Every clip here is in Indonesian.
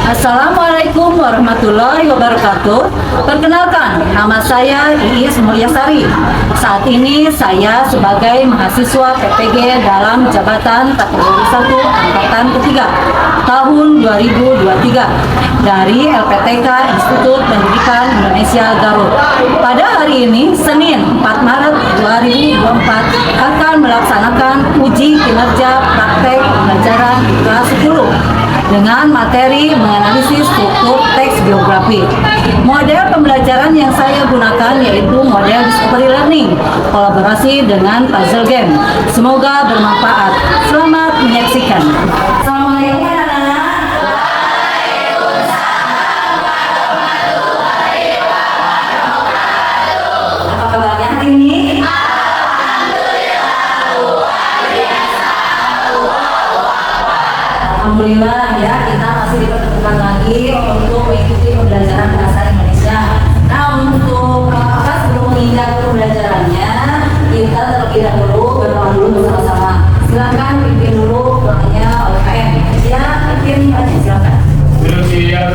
Assalamualaikum warahmatullahi wabarakatuh. Perkenalkan, nama saya Iis Mulyasari. Saat ini saya sebagai mahasiswa PPG dalam jabatan kategori 1 angkatan ketiga tahun 2023 dari LPTK Institut Pendidikan Indonesia Garut. Pada hari ini, Senin 4 Maret 2024, akan melaksanakan uji kinerja praktek pembelajaran kelas 10 dengan materi menganalisis struktur teks biografi. Model pembelajaran yang saya gunakan yaitu model discovery learning, kolaborasi dengan puzzle game. Semoga bermanfaat. Selamat menyaksikan. Assalamualaikum anak-anak. Apa kabarnya hari ini? Alhamdulillah ya, kita masih dipertemukan lagi untuk mengikuti pembelajaran bahasa Indonesia. Nah, untuk sebelum menginjak pembelajarannya, kita terlebih dahulu berdoa dulu bersama-sama. Silakan pimpin dulu doanya OKM. Ya, pimpin silakan. Siap.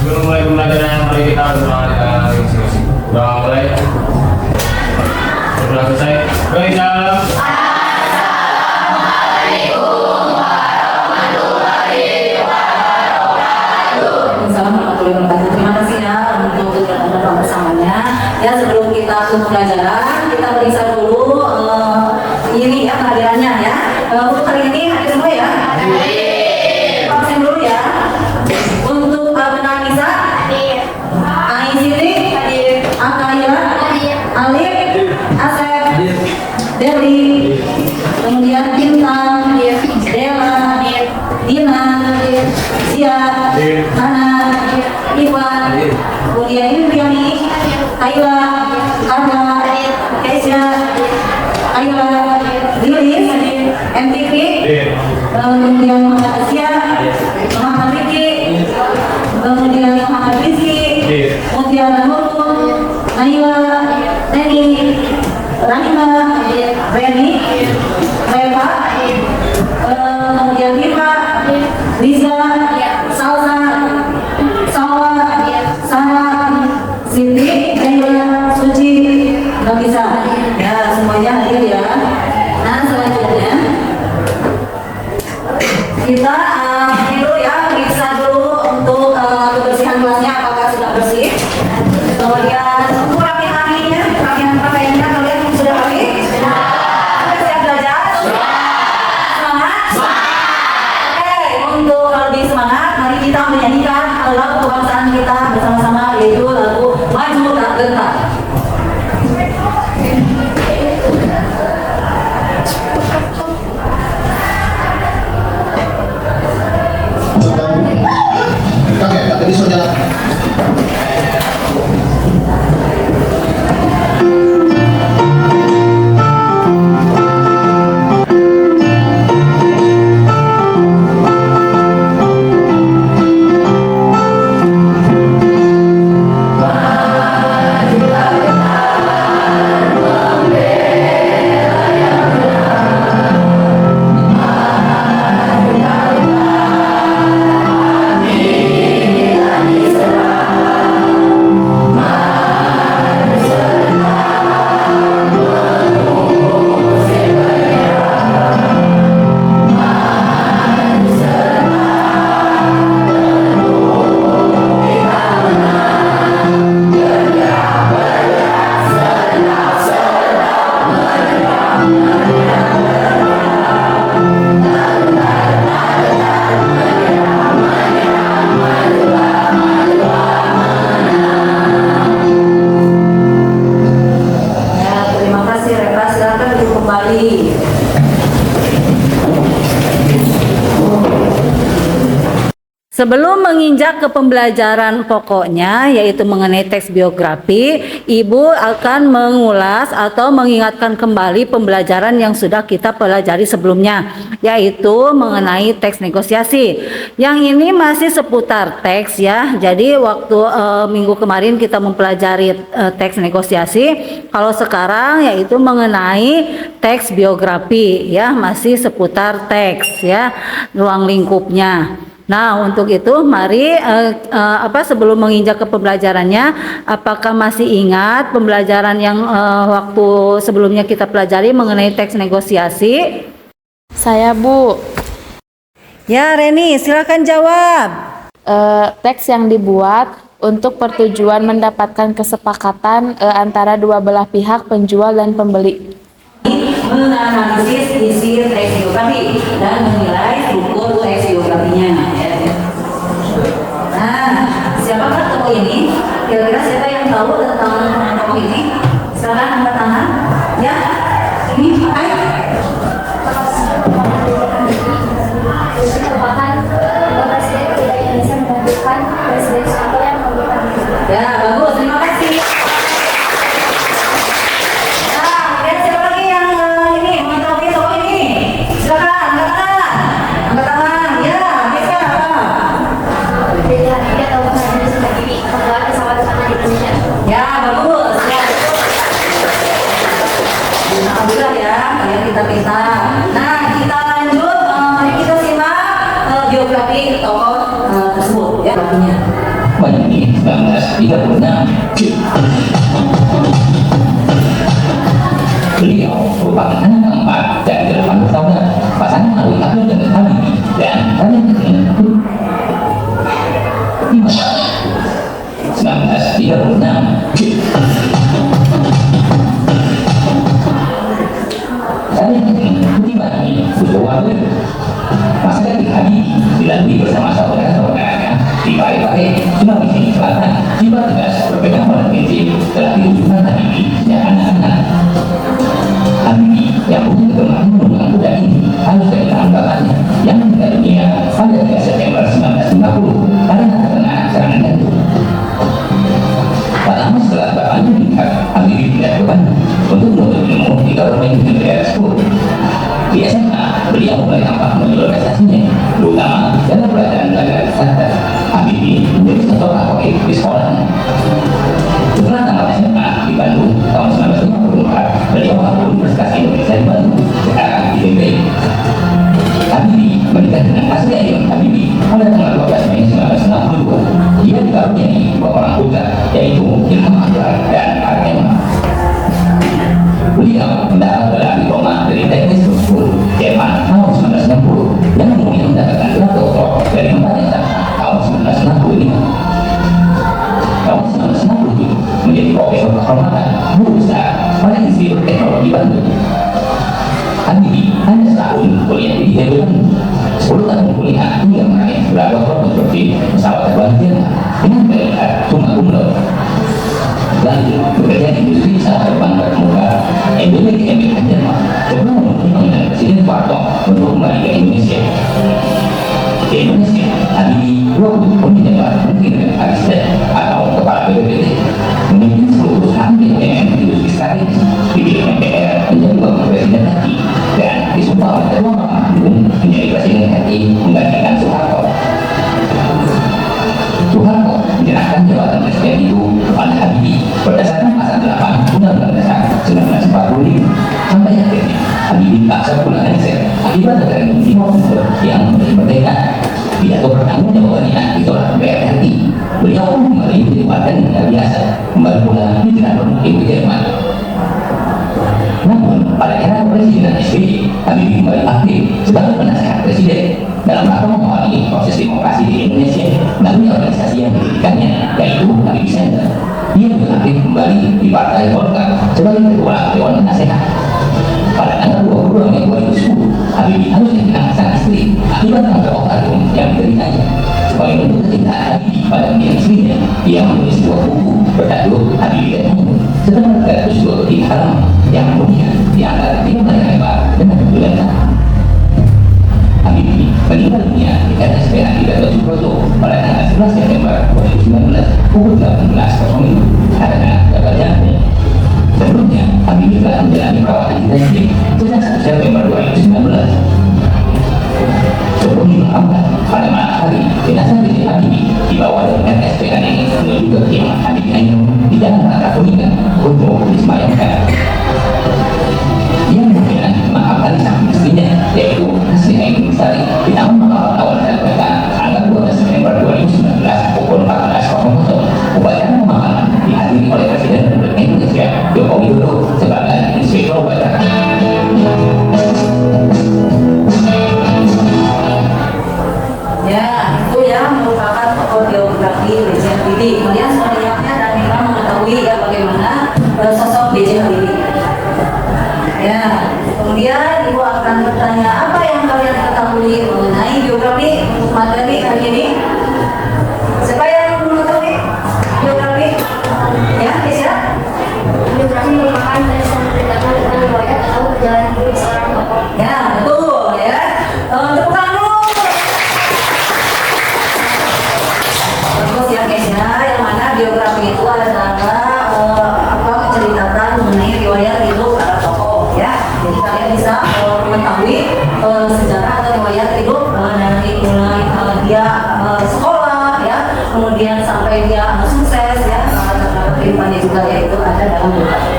Sebelum mulai pembelajaran, mari kita berdoa. Doa mulai. Setelah selesai, doa. Terima kasih ya untuk kegiatan bersamanya. Ya, sebelum kita ke pembelajaran, kita periksa dulu ini ya kehadirannya ya. Untuk hari ini hadir semua ya. Vaksin dulu ya. Untuk Benar Nisa, Ai Siti, Akaya, Alif, Asep, Deli, kemudian Bintang, Dela, Dina, Sia, Hana, Iwan, kemudian Indriani, Ayla, Arda, Kesha, Ayla, Lilis, MTV, kemudian Muhammad Asia, Muhammad Riki, kemudian Muhammad Rizki, kemudian Nurul, Naila, Neni, Rahima, Reni, Reva, kemudian Rifa, Lisa, Salsa, Sawa, Sarah, Cindy, Daya, Suci, Nafisa. Ya, semuanya hadir ya. Nah, selanjutnya kita dulu ya, periksa dulu untuk kebersihan kelasnya apakah sudah bersih. Kemudian untuk rapihannya, rapihan pakaiannya kalian sudah rapi? Sudah siap belajar? Semangat? Oke, untuk lebih semangat, mari kita menyanyikan lagu kebangsaan kita bersama-sama, yaitu lagu Maju Tak Gentar. Jadi saudara. Sebelum menginjak ke pembelajaran pokoknya, yaitu mengenai teks biografi, Ibu akan mengulas atau mengingatkan kembali pembelajaran yang sudah kita pelajari sebelumnya, yaitu mengenai teks negosiasi. Yang ini masih seputar teks ya. Jadi waktu minggu kemarin kita mempelajari teks negosiasi, kalau sekarang yaitu mengenai teks biografi ya, masih seputar teks ya, ruang lingkupnya. Nah, untuk itu mari sebelum menginjak ke pembelajarannya, apakah masih ingat pembelajaran yang waktu sebelumnya kita pelajari mengenai teks negosiasi? Saya Bu. Ya, Reni, silakan jawab. Teks yang dibuat untuk pertujuan mendapatkan kesepakatan antara dua belah pihak penjual dan pembeli. Menganalisis isi teks biografi dan menilai struktur teks biografinya. Nah, siapakah tokoh ini? Kira-kira siapa yang tahu tentang tokoh ini? Silakan angkat tangan. Ya, ini ayo. Presiden tidak bisa menggantikan Presiden Soeharto yang memberikan. Ya, bagus. Terima kasih. Nah, kemudian siapa lagi yang ini mengetahui tokoh ini? Silakan angkat tangan. Angkat tangan. Ya, Mika apa? Dia tahu Presiden sebagai pembuat pesawat pertama di Indonesia. Ya, bagus. Ya. Alhamdulillah ya, kalian kita pintar. Nah, kita lanjut. Mari kita simak biografi tokoh tersebut. Ya, biografinya. Pandemi 1936. Beliau merupakan anak keempat dari 8 bersaudara. Pasangan Alwi Abdul dan Habibie dan kalian dengan 1936. Saya ingin Putih Bani Kudowaru masa kecil Habibie dilalui bersama saudara-saudaranya di Pare-Pare, Sulawesi Selatan. Jiwa tegas berpegang pada prinsip telah diwujudkan Habibie sejak anak-anak. Habibie yang punya kegemaran menggunakan kuda ini harus kehilangan bapaknya yang meninggal dunia pada 3 September 1950 karena terkena serangan jantung. Tak lama setelah bapaknya meninggal, Habibie pindah ke Bandung untuk menuntut ilmu di Government University School. Di SMA, beliau mulai tampak menjual prestasinya, terutama dalam pelajaran belajar sastra. Habibie menjadi sosok favorit di sekolahnya. Setelah tamat SMA di Bandung tahun 1954, beliau masuk Universitas Indonesia di Bandung, sekarang di ITB. Habibie menikah dengan Asri Ayun Habibie pada tanggal 12 Mei 1962. Dia dikaruniai dua orang putra, yaitu Ilham Akbar dan Arema. Beliau mendapat gelar diploma dari Teknik School Jerman tahun 1960 yang kemudian mendapatkan gelar doktor dari tempat yang sama tahun 1965. Tahun 1967 menjadi profesor kehormatan guru besar pada Institut Teknologi Bandung. Habibie hanya setahun kuliah di ITB Bandung, 10 tahun kuliah hingga meraih gelar doktor konstruksi pesawat terbang Jerman dengan gelar summa cum laude. Lalu bekerja di industri pesawat terbang terkemuka MBWG Jerman sebelum memenuhi panggilan Presiden Soeharto untuk kembali ke Indonesia. Di Indonesia, Habibie 20 tahun menjabat Menteri Pariwisata atau Kepala BPPT, memimpin seluruh perusahaan BUMN industri strategis, dipilih MPR menjadi wakil presiden RI, dan disumpah oleh Ketua Mahkamah Agung menjadi presiden RI menggantikan Soeharto. Soeharto menyerahkan jabatan presiden itu kepada Habibie berdasarkan pasal 8 Undang-Undang Dasar 1945. Sampai akhirnya Habibie dipaksa pulang lengser akibat referendum Timor Timur yang menjadi merdeka. Pidato pertanggungjawabannya ditolak DPR RI. Beliau pun kembali ditempatkan dengan biasa, kembali pulang di tengah pemimpin Jerman. Namun pada era Presiden SBY, Habibie kembali aktif sebagai penasehat presiden dalam rangka mengawali proses demokrasi di Indonesia melalui organisasi yang didirikannya, yaitu Habibie Center. Dia juga aktif kembali di Partai Golkar sebagai ketua Dewan Penasehat. Pada tanggal 22 Mei 2010, Habibie harus kehilangan sang istri akibat kanker ovarium yang dideritanya. Sebagai bentuk kecintaan Habibie pada mendiang istrinya, ia menulis sebuah buku bertajuk Habibie dan Ainun setelah 320 halaman yang kemudian diangkat di lembaga lebar dengan judul Habibie meninggal dunia di RSPA di Gatot Subroto pada tanggal 11 September 2019 pukul 18.00 karena gagal jantung. Sebelumnya, Habibie telah menjalani perawatan intensif sejak 1 September 2019. Sebelum dimakamkan pada malam hari, jenazah Rizik Habibie dibawa dari RSPA ini menuju ke kediaman Habibie Ainun di Jalan Rangka Kuningan untuk disemayamkan. Dia kemudian dimakamkan di samping istrinya, yaitu Asri Ainun Bestari, di Taman Makam Awal Kota Angga dari mulai dia sekolah ya, kemudian sampai dia sukses ya, kehidupannya juga yaitu ada dalam biografi.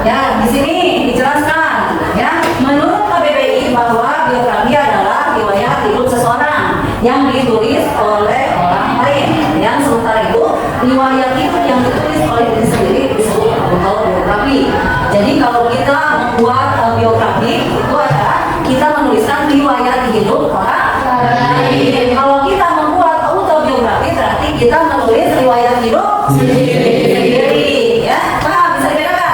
Ya, di sini dijelaskan ya, menurut KBBI bahwa biografi adalah riwayat hidup seseorang yang ditulis oleh orang lain. Yang sementara itu riwayat hidup yang ditulis oleh diri sendiri disebut autobiografi. Jadi kalau kita membuat biografi itu adalah kita menuliskan riwayat hidup orang lain. Kalau kita membuat autobiografi berarti kita menulis riwayat hidup sendiri. Ya, paham? Bisa dibedakan?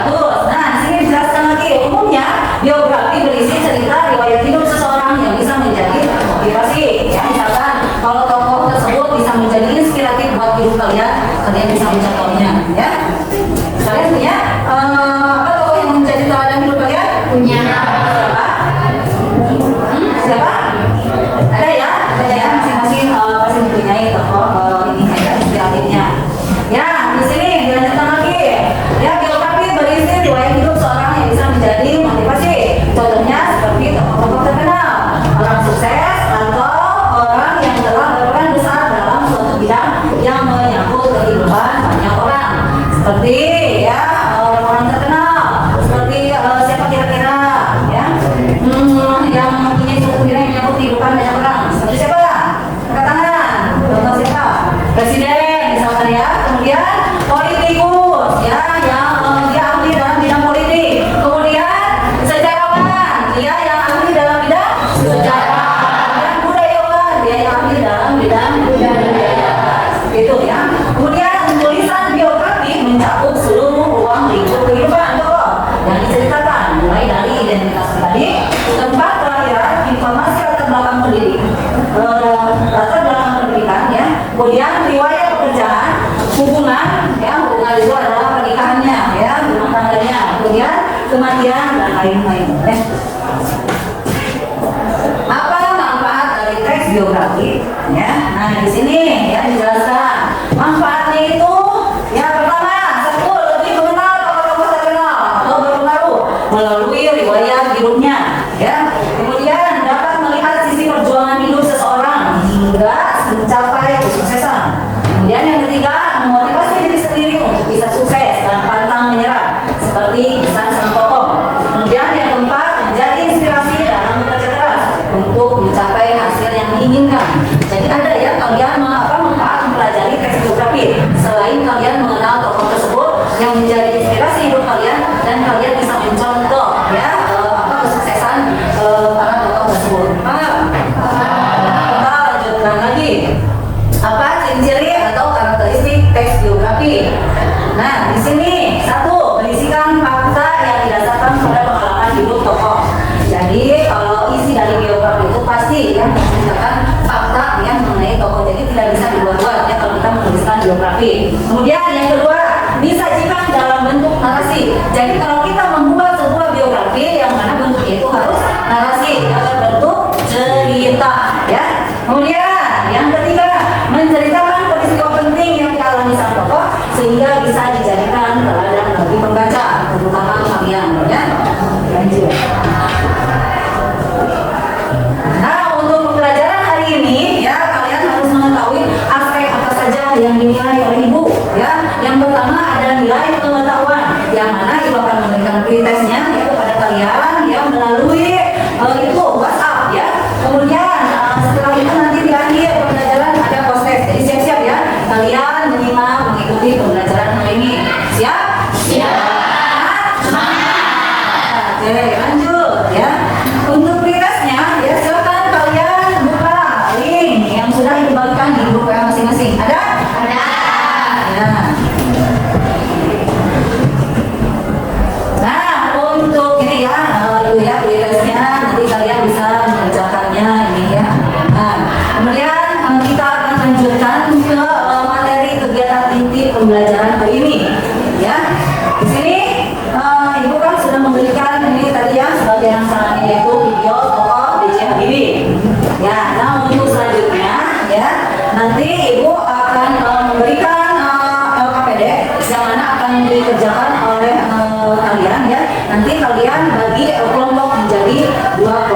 Bagus. Nah, di sini dijelaskan lagi. Umumnya biografi berisi cerita riwayat hidup seseorang yang bisa menjadi motivasi. Ya, misalkan kalau tokoh tersebut bisa menjadi inspiratif buat hidup kalian, kalian bisa mencontohnya. Ya, kalian punya apa tokoh yang menjadi teladan hidup kalian? Punya. Siapa? Ada ya? Ada ya? Masing-masing pasti mempunyai tokoh ini ya, inspiratifnya. Ya, di sini dilanjutkan lagi. Ya, biografi berisi riwayat hidup seorang yang bisa menjadi motivasi. Contohnya seperti tokoh-tokoh terkenal, orang sukses, atau orang yang telah berperan besar dalam suatu bidang yang menyangkut kehidupan banyak orang. Seperti ya orang-orang terkenal, seperti siapa kira-kira ya, yang mempunyai suatu bidang yang menyangkut kehidupan banyak orang. Seperti siapa? Angkat tangan. Contoh siapa? Presiden misalkan ya. Kemudian politikus ya, yang dia ahli dalam bidang politik. Kemudian sejarawan, dia yang ahli dalam bidang sejarah. Kemudian budayawan, dia yang ahli dalam bidang budaya. Gitu ya. Kemudian tulisan biografi mencakup seluruh ruang lingkup kehidupan tokoh yang diceritakan, mulai dari identitas pribadi, tempat kelahiran, informasi latar belakang pendidik, latar belakang pendidikan ya, kemudian riwayat pekerjaan, hubungan ya, hubungan itu adalah pernikahannya ya, rumah tangganya, kemudian kematian dan lain-lain ya. Apa manfaat dari teks biografi ya? Nah, di sini ya dijelaskan manfaatnya itu ya, pertama, satu, lebih mengenal tokoh-tokoh terkenal atau berpengaruh melalui riwayat hidupnya ya. Kemudian dapat melihat sisi perjuangan hidup seseorang hingga mencapai kesuksesan. Kemudian yang ketiga, memotivasi diri sendiri untuk bisa sukses dan pantang menyerah seperti kisah sang tokoh. Kemudian yang keempat, menjadi inspirasi dalam bekerja keras untuk mencapai hasil yang diinginkan. Jadi ada ya kalian manfaat mempelajari teks biografi selain kalian mengenal tokoh tersebut yang menjadi inspirasi hidup kalian dan kalian bisa mencontoh ya kesuksesan para tokoh tersebut. Paham? Kita lanjutkan lagi. Apa ciri-ciri atau karakteristik teks biografi? Nah, di sini satu, berisikan fakta yang didasarkan pada pengalaman hidup tokoh. Jadi kalau isi dari biografi itu pasti ya menceritakan fakta yang mengenai tokoh. Jadi tidak bisa dibuat-buat ya kalau kita menuliskan biografi. Kemudian yang kedua, disajikan dalam bentuk narasi. Jadi kalau kita membuat sebuah biografi yang mana bentuknya itu harus narasi dalam bentuk cerita ya. Kemudian yang ketiga, menceritakan peristiwa penting yang dialami sang tokoh sehingga bisa dijadikan teladan bagi pembaca, terutama kalian ya. Lanjut. Nah, untuk pembelajaran hari ini ya, kalian harus mengetahui aspek apa saja yang dinilai oleh ibu ya. Yang pertama ada nilai pengetahuan, yang mana ibu akan memberikan pretestnya ya kepada kalian ya melalui itu WhatsApp ya. Kemudian setelah itu nanti di akhir pembelajaran ada post-test. Jadi siap-siap ya kalian menyimak mengikuti pembelajaran hari ini. Siap? Siap. Semangat. Oke, lanjut ya. Untuk pretestnya ya silakan kalian buka link yang sudah dibagikan di grup WA masing-masing. Ada? Ada. Ya. Nah, untuk ini ya, pretestnya nanti kalian bisa mengerjakannya ini ya. Nah, kemudian kita akan lanjutkan ke materi kegiatan inti pembelajaran hari ini ya. Di sini ibu kan sudah memberikan ini tadi ya sebagai rangsangan, yaitu video tokoh B.J. Habibie ya. Nah, untuk selanjutnya ya nanti ibu akan memberikan KPD yang mana akan dikerjakan oleh kalian ya. Nanti kalian bagi kelompok menjadi 2 kelompok.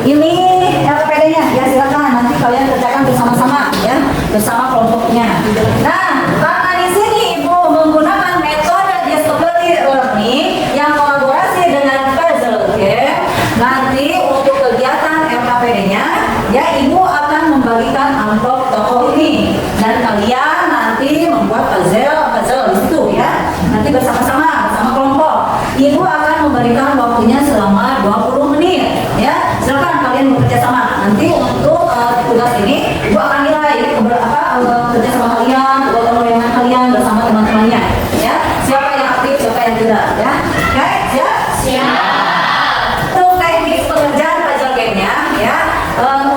Ini LPD-nya, ya silakan nanti kalian kerjakan bersama-sama ya, bersama kelompoknya. Nah, karena di sini Ibu menggunakan metode discovery learning yang kolaborasi dengan puzzle game, nanti untuk kegiatan LKPD-nya, ya Ibu akan membagikan amplop toko ini dan kalian nanti membuat puzzle di situ ya. Nanti bersama-sama bersama kelompok. Ibu akan memberikan waktunya selama 20 menit ya. Silakan kalian bekerja sama. Nanti untuk tugas ini Ibu akan nilai kerja sama kalian, tugas kalian bersama teman-temannya ya. Siapa yang aktif, siapa yang tidak ya. Oke, siap? Siap. Untuk teknik pengerjaan puzzle game-nya ya.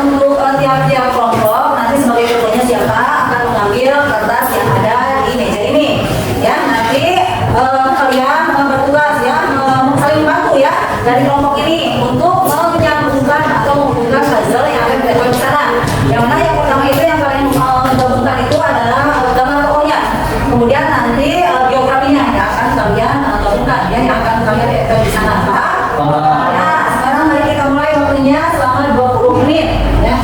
Untuk tiap-tiap kelompok nanti sebagai contohnya siapa akan mengambil kertas yang ada di meja ini ya. Nanti kalian bertugas ya saling bantu ya dari kelompok ini untuk menyambungkan atau menghubungkan puzzle yang akan kita buat di sana. Yang mana yang pertama itu yang kalian gabungkan itu adalah gambar tokohnya. Kemudian nanti biografinya yang akan kalian gabungkan ya, yang akan kalian lihat di sana. Paham? Ya, sekarang mari kita mulai waktunya selama 20 menit ya.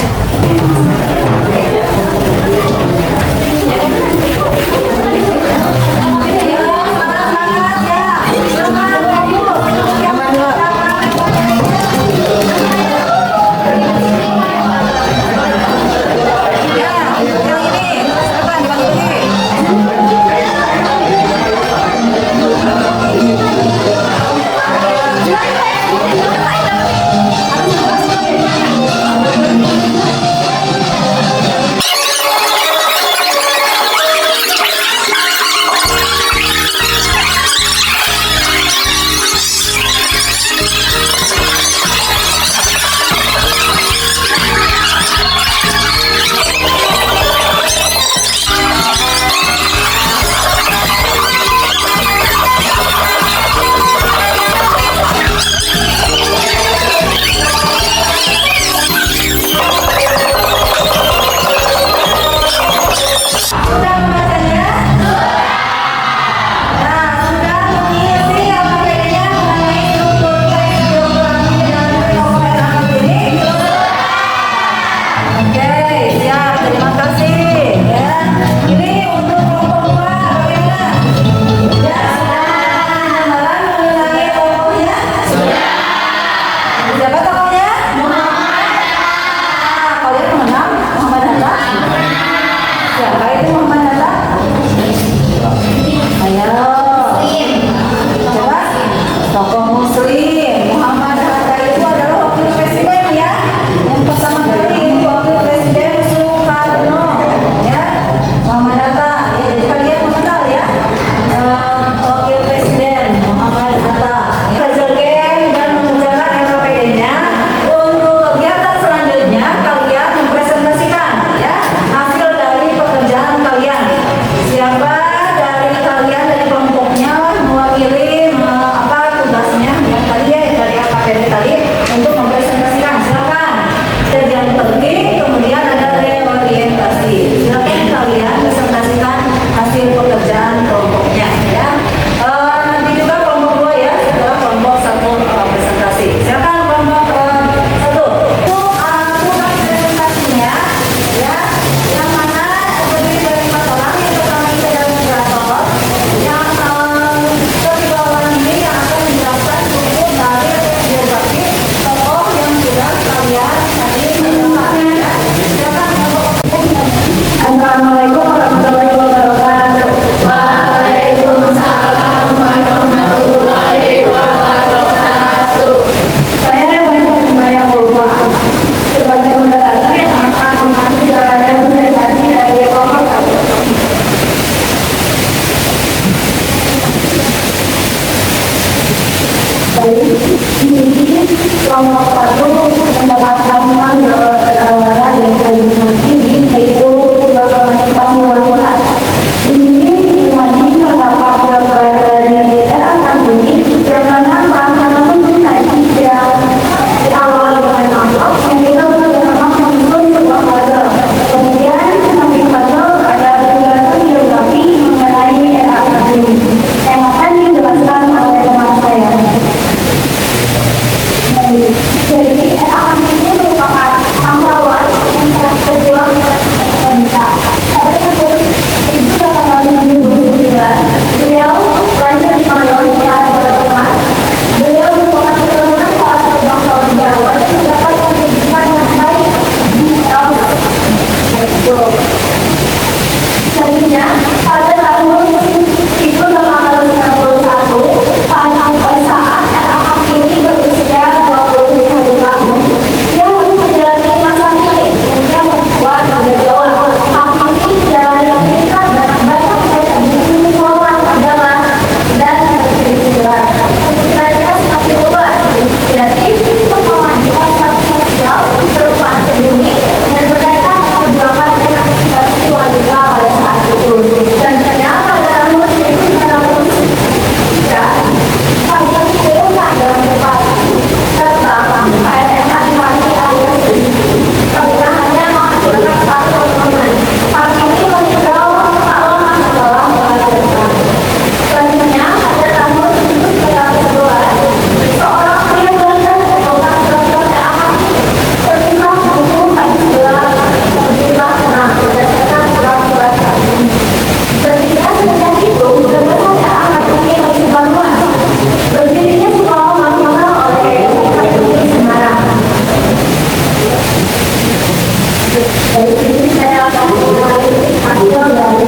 Dari sini saya akan mengulangi hasil dari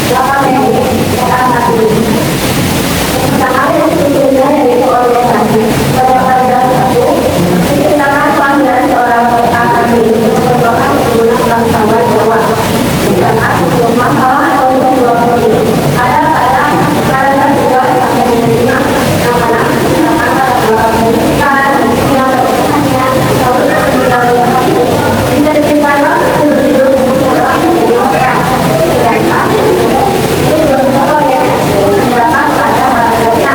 8 yang akan ini. Pertama yang sebelumnya yaitu organisasi. Pada paragraf 1, diceritakan pelanggaran seorang akademi untuk merupakan penggunaan bangsawan Jawa. Karena sebelum masalah atau sebuah politik, ada pada paragraf 2 akademi yang mana diceritakan pada beberapa pendidikan, yang berkaitan bisa diceritakan judul-judul buku akademi orang. Sedangkan itu belum tahu ya, diceritakan pada paragrafnya.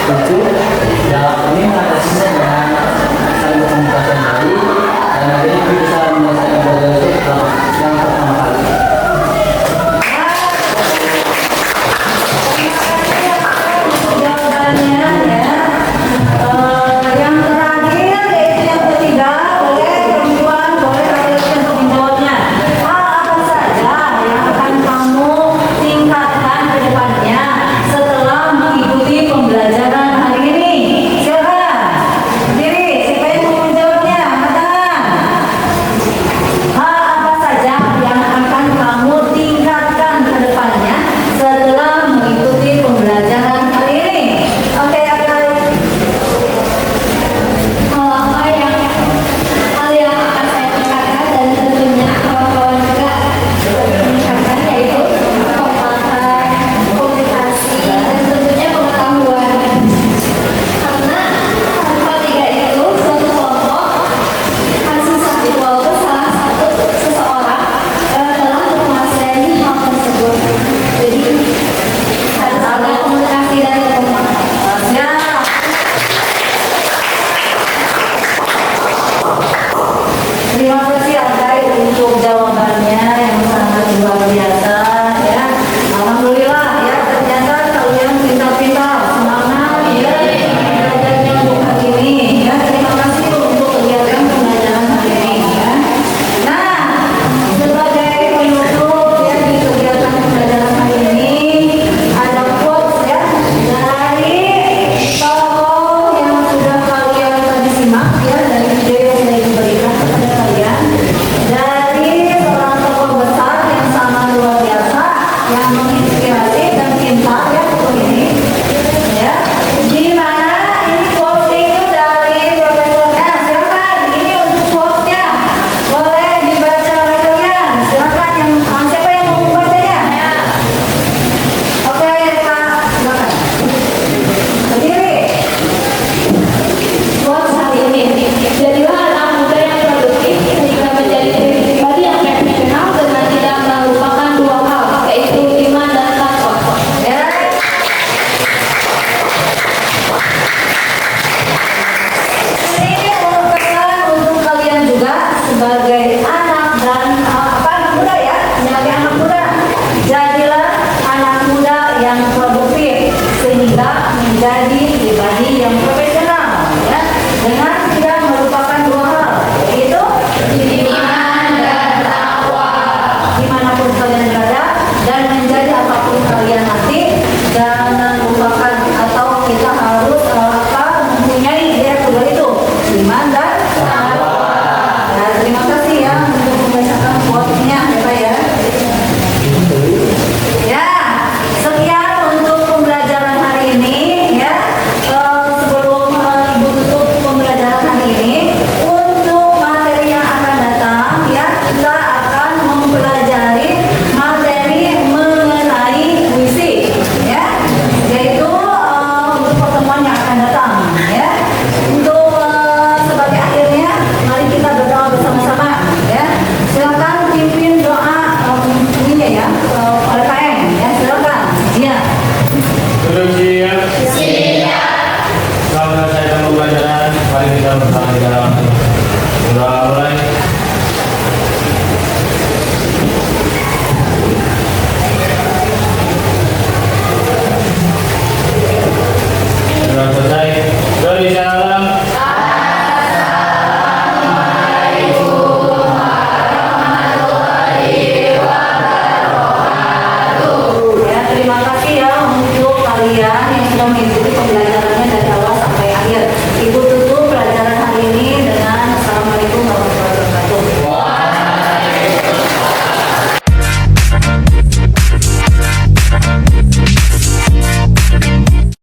lucu. Ya ini mengatasinya dengan saling berkomunikasi yang baik dan akhirnya kami bisa menyelesaikan pelajaran itu yang pertama kali. Jawabannya ya. Yang terakhir yaitu yang ketiga, boleh perempuan, boleh laki-laki untuk menjawabnya. Hal apa saja yang akan kamu tingkatkan ke depannya setelah mengikuti pembelajaran hari ini? Silakan. Berdiri, siapa yang mau menjawabnya? Angkat tangan. Hal apa saja yang akan kamu tingkatkan ke depannya setelah mengikuti pembelajaran hari ini? Oke, Hal yang akan saya tingkatkan dan tentunya kawan-kawan juga meningkatkan yaitu kekompakan, komunikasi, dan tentunya pengetahuan. Karena tanpa tiga itu suatu kelompok harus satu salah satu seseorang telah menguasai hal tersebut. Jadi harus ada komunikasi dan kekompakan. siap. Terima kasih Agai untuk jawabannya yang sangat luar biasa ya. Alhamdulillah ya, ternyata kalian pintar-pintar, semangat ya belajarnya untuk hari ini ya. Terima kasih untuk kegiatan pembelajaran hari ini ya. Nah, sebagai penutup ya di kegiatan pembelajaran hari ini ada quotes ya dari tokoh yang sudah kalian tadi simak ya, dari video yang sudah diberikan kepada kalian, dari seorang tokoh besar yang sangat luar biasa, yang menginspirasi dan cinta ya untuk ini ya. Di mana ini quotes itu dari Profesor silakan ini untuk quotesnya boleh dibaca oleh kalian, silakan yang siapa yang mau membacanya? Oke Pak, silakan berdiri. Quotes hari ini, jadilah anak muda yang produktif sehingga menjadi diri pribadi yang profesional dengan tidak melupakan dua hal, yaitu iman dan takwa. Ya. Ini merupakan untuk kalian juga sebagai anak dan anak muda ya, sebagai anak muda. Jadilah anak muda yang produktif sehingga menjadi pribadi yang profesional ya, dengan tidak melupakan dua hal, yaitu iman dan takwa. Dimanapun kalian berada dan menjadi apapun kalian nanti, jangan lupakan atau kita harus mempunyai dia kedua itu, iman dan takwa. Nah, terima kasih ya untuk membacakan quotes-nya ya Pak ya. Ya, sekian untuk pembelajaran hari ini ya. Sebelum Ibu tutup pembelajaran hari ini, untuk materi yang akan datang ya, kita akan mempelajari materi mengenai puisi ya, yaitu untuk pertemuan yang akan datang ya. Untuk sebagai akhirnya, mari kita berdoa bersama-sama ya. Silakan pimpin doa ini ya oleh KM ya, silakan ya. Duduk siap. Selamat selesai pembelajaran. Mari kita bersama di dalam doa mulai. Sudah selesai. Beri salam. Ya, terima kasih ya untuk kalian yang sudah mengikuti pembelajaran